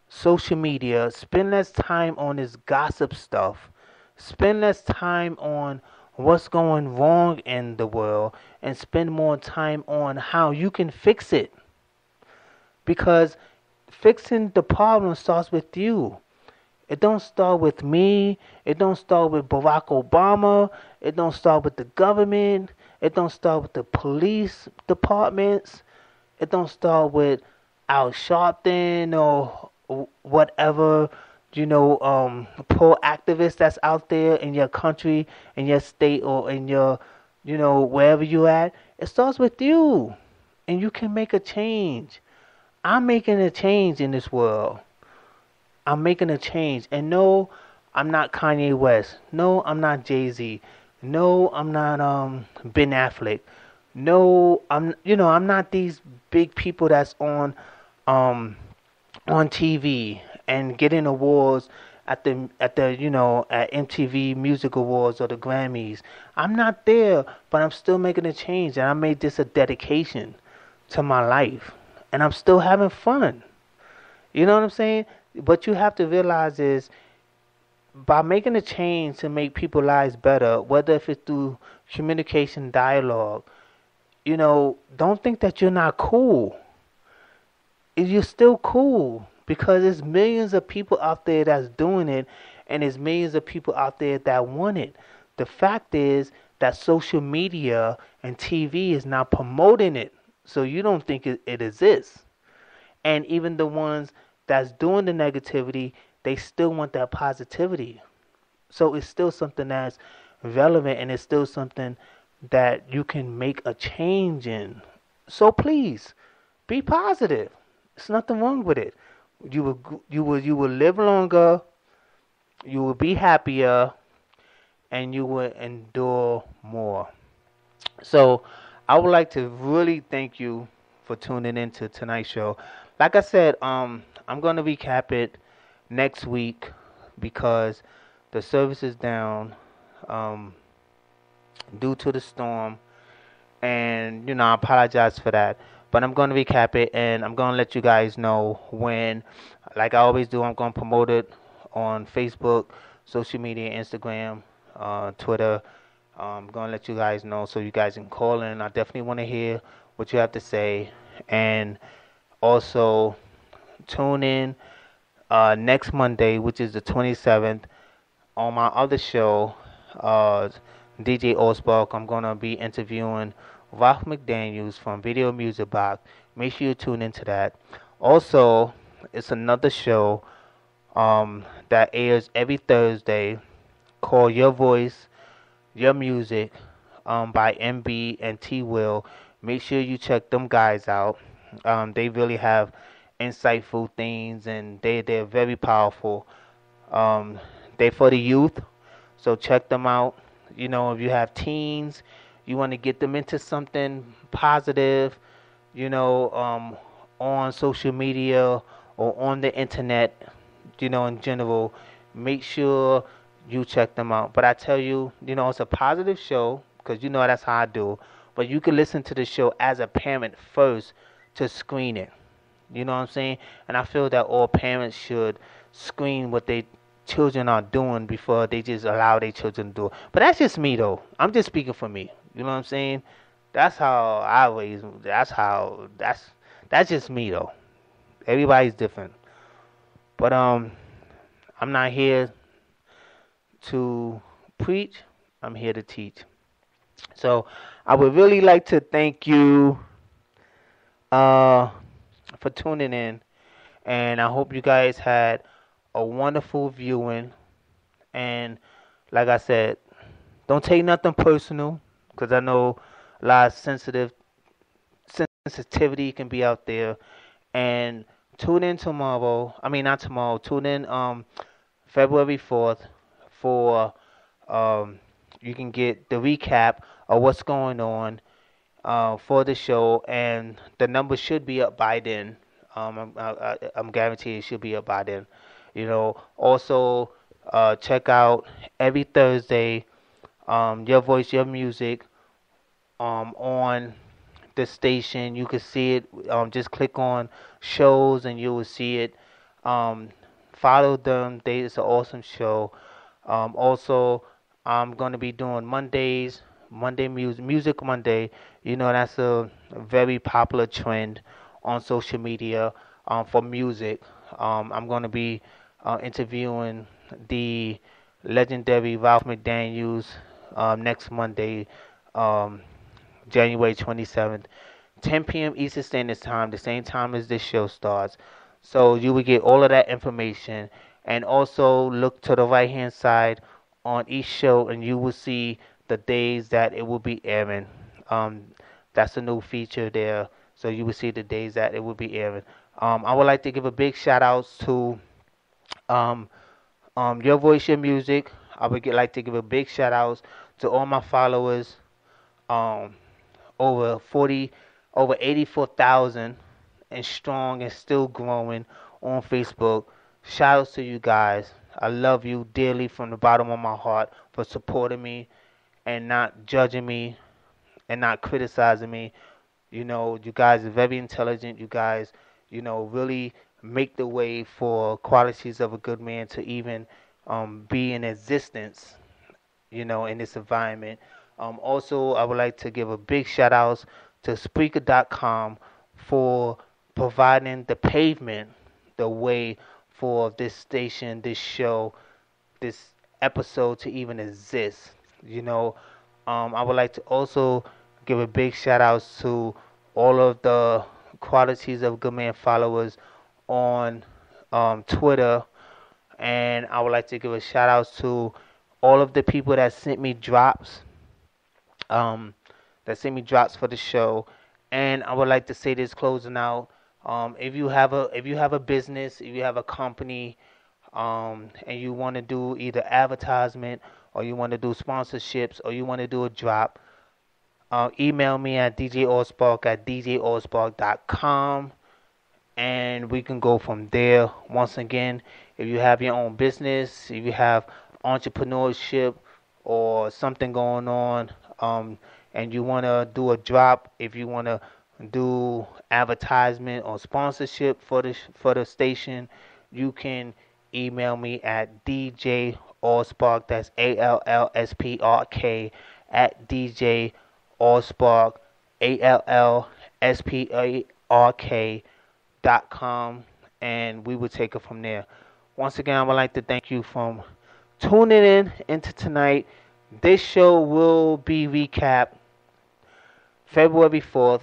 social media, spend less time on this gossip stuff, spend less time on what's going wrong in the world, and spend more time on how you can fix it. Because fixing the problem starts with you. It don't start with me. It don't start with Barack Obama. It don't start with the government. It don't start with the police departments. It don't start with Al Sharpton or whatever, poor activist that's out there in your country, in your state, or in your, wherever you at. It starts with you, and you can make a change. I'm making a change in this world. I'm making a change. And no, I'm not Kanye West. No, I'm not Jay-Z. No, I'm not Ben Affleck. No, I'm not these big people that's on TV and getting awards at at MTV Music Awards or the Grammys. I'm not there, but I'm still making a change, and I made this a dedication to my life, and I'm still having fun. You know what I'm saying? But you have to realize is by making a change to make people's lives better, whether if it's through communication, dialogue, don't think that you're not cool. You're still cool because there's millions of people out there that's doing it, and there's millions of people out there that want it. The fact is that social media and TV is not promoting it, so you don't think it exists. And even the ones that's doing the negativity, they still want that positivity. So it's still something that's relevant, and it's still something that you can make a change in. So please, be positive. There's nothing wrong with it. You will live longer, you will be happier, and you will endure more. So I would like to really thank you for tuning into tonight's show. Like I said, I'm going to recap it next week because the service is down due to the storm, and I apologize for that. But I'm going to recap it, and I'm going to let you guys know when, like I always do, I'm going to promote it on Facebook, social media, Instagram, Twitter. I'm going to let you guys know so you guys can call in. I definitely want to hear what you have to say. And also, tune in next Monday, which is the 27th, on my other show, DJ Osbark. I'm going to be interviewing Ralph McDaniels from Video Music Box. Make sure you tune into that. Also, it's another show that airs every Thursday called Your Voice, Your Music by MB and T Will. Make sure you check them guys out. They really have insightful things, and they're very powerful. They're for the youth, so check them out. If you have teens, you want to get them into something positive, on social media or on the internet, in general, make sure you check them out. But I tell you, it's a positive show because that's how I do. But you can listen to the show as a parent first to screen it. You know what I'm saying? And I feel that all parents should screen what they children are doing before they just allow their children to do it. But that's just me, though. I'm just speaking for me. You know what I'm saying? That's how I raise. That's just me, though. Everybody's different. But I'm not here to preach. I'm here to teach. So I would really like to thank you for tuning in, and I hope you guys had a wonderful viewing. And like I said, don't take nothing personal, because I know a lot of sensitivity can be out there. And tune in tomorrow. I mean, not tomorrow. Tune in February 4th for you can get the recap of what's going on for the show, and the number should be up by then. I'm guaranteed it should be up by then. Also check out every Thursday Your Voice, Your Music on the station. You can see it. Just click on shows and you will see it. Follow them. It's an awesome show. Also, I'm going to be doing Monday Music Monday. That's a very popular trend on social media for music. I'm going to be interviewing the legendary Ralph McDaniels next Monday, January 27th, 10 p.m. Eastern Standard Time, the same time as this show starts. So you will get all of that information. And also look to the right-hand side on each show, and you will see the days that it will be airing. That's a new feature there. So you will see the days that it will be airing. I would like to give a big shout-out to Your Voice, Your Music. I would like to give a big shout-out to all my followers. Over 84,000 and strong and still growing on Facebook. Shout outs to you guys. I love you dearly from the bottom of my heart for supporting me and not judging me and not criticizing me. You know, you guys are very intelligent. You guys, you know, really make the way for qualities of a good man to even be in existence, you know, in this environment. Also, I would like to give a big shout out to Spreaker.com for providing the pavement, the way for this station, this show, this episode to even exist. You know, I would like to also give a big shout out to all of the qualities of good man followers on Twitter, and I would like to give a shout out to all of the people that sent me drops. For the show. And I would like to say this closing out. If you have a business, if you have a company, and you want to do either advertisement or you want to do sponsorships or you want to do a drop, email me at djallspark@djallspark.com, and we can go from there. Once again, if you have your own business, if you have entrepreneurship or something going on, and you want to do a drop, if you want to do advertisement or sponsorship for the station, you can email me at djallspark, that's ALLSPRK, at djallspark, ALLSPARK.com, and we will take it from there. Once again, I would like to thank you for tuning in into tonight. This show will be recapped February 4th,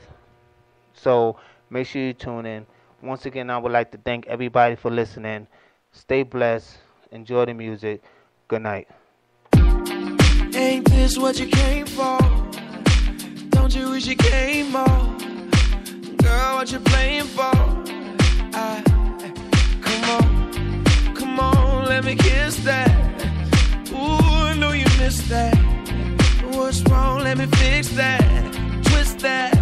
so make sure you tune in. Once again, I would like to thank everybody for listening. Stay blessed. Enjoy the music. Good night. Ain't this what you came for? Don't you wish you came more? Girl, what you playing for? Come on, let me kiss that. Ooh, I know you missed that. What's wrong? Let me fix that. Twist that.